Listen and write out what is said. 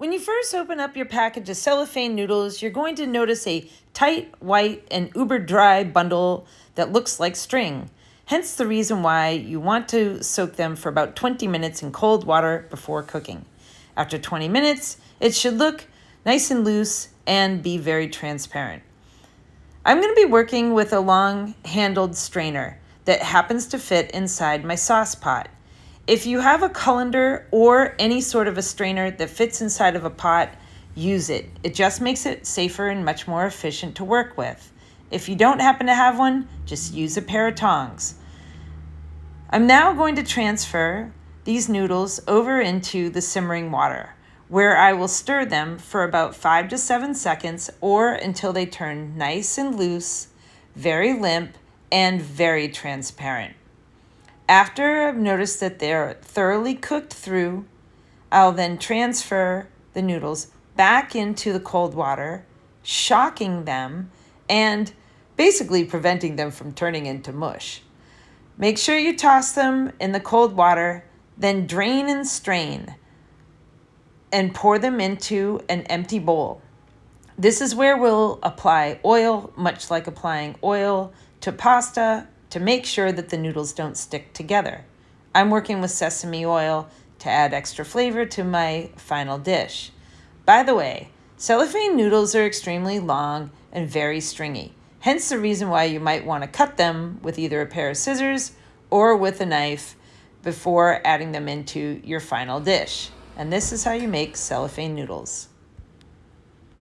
When you first open up your package of cellophane noodles, you're going to notice a tight, white, and uber dry bundle that looks like string. Hence the reason why you want to soak them for about 20 minutes in cold water before cooking. After 20 minutes, it should look nice and loose and be very transparent. I'm going to be working with a long-handled strainer that happens to fit inside my sauce pot. If you have a colander or any sort of a strainer that fits inside of a pot, use it. It just makes it safer and much more efficient to work with. If you don't happen to have one, just use a pair of tongs. I'm now going to transfer these noodles over into the simmering water, where I will stir them for about 5 to 7 seconds or until they turn nice and loose, very limp, and very transparent. After I've noticed that they're thoroughly cooked through, I'll then transfer the noodles back into the cold water, shocking them and basically preventing them from turning into mush. Make sure you toss them in the cold water, then drain and strain and pour them into an empty bowl. This is where we'll apply oil, much like applying oil to pasta, to make sure that the noodles don't stick together. I'm working with sesame oil to add extra flavor to my final dish. By the way, cellophane noodles are extremely long and very stringy, hence the reason why you might want to cut them with either a pair of scissors or with a knife before adding them into your final dish. And this is how you make cellophane noodles.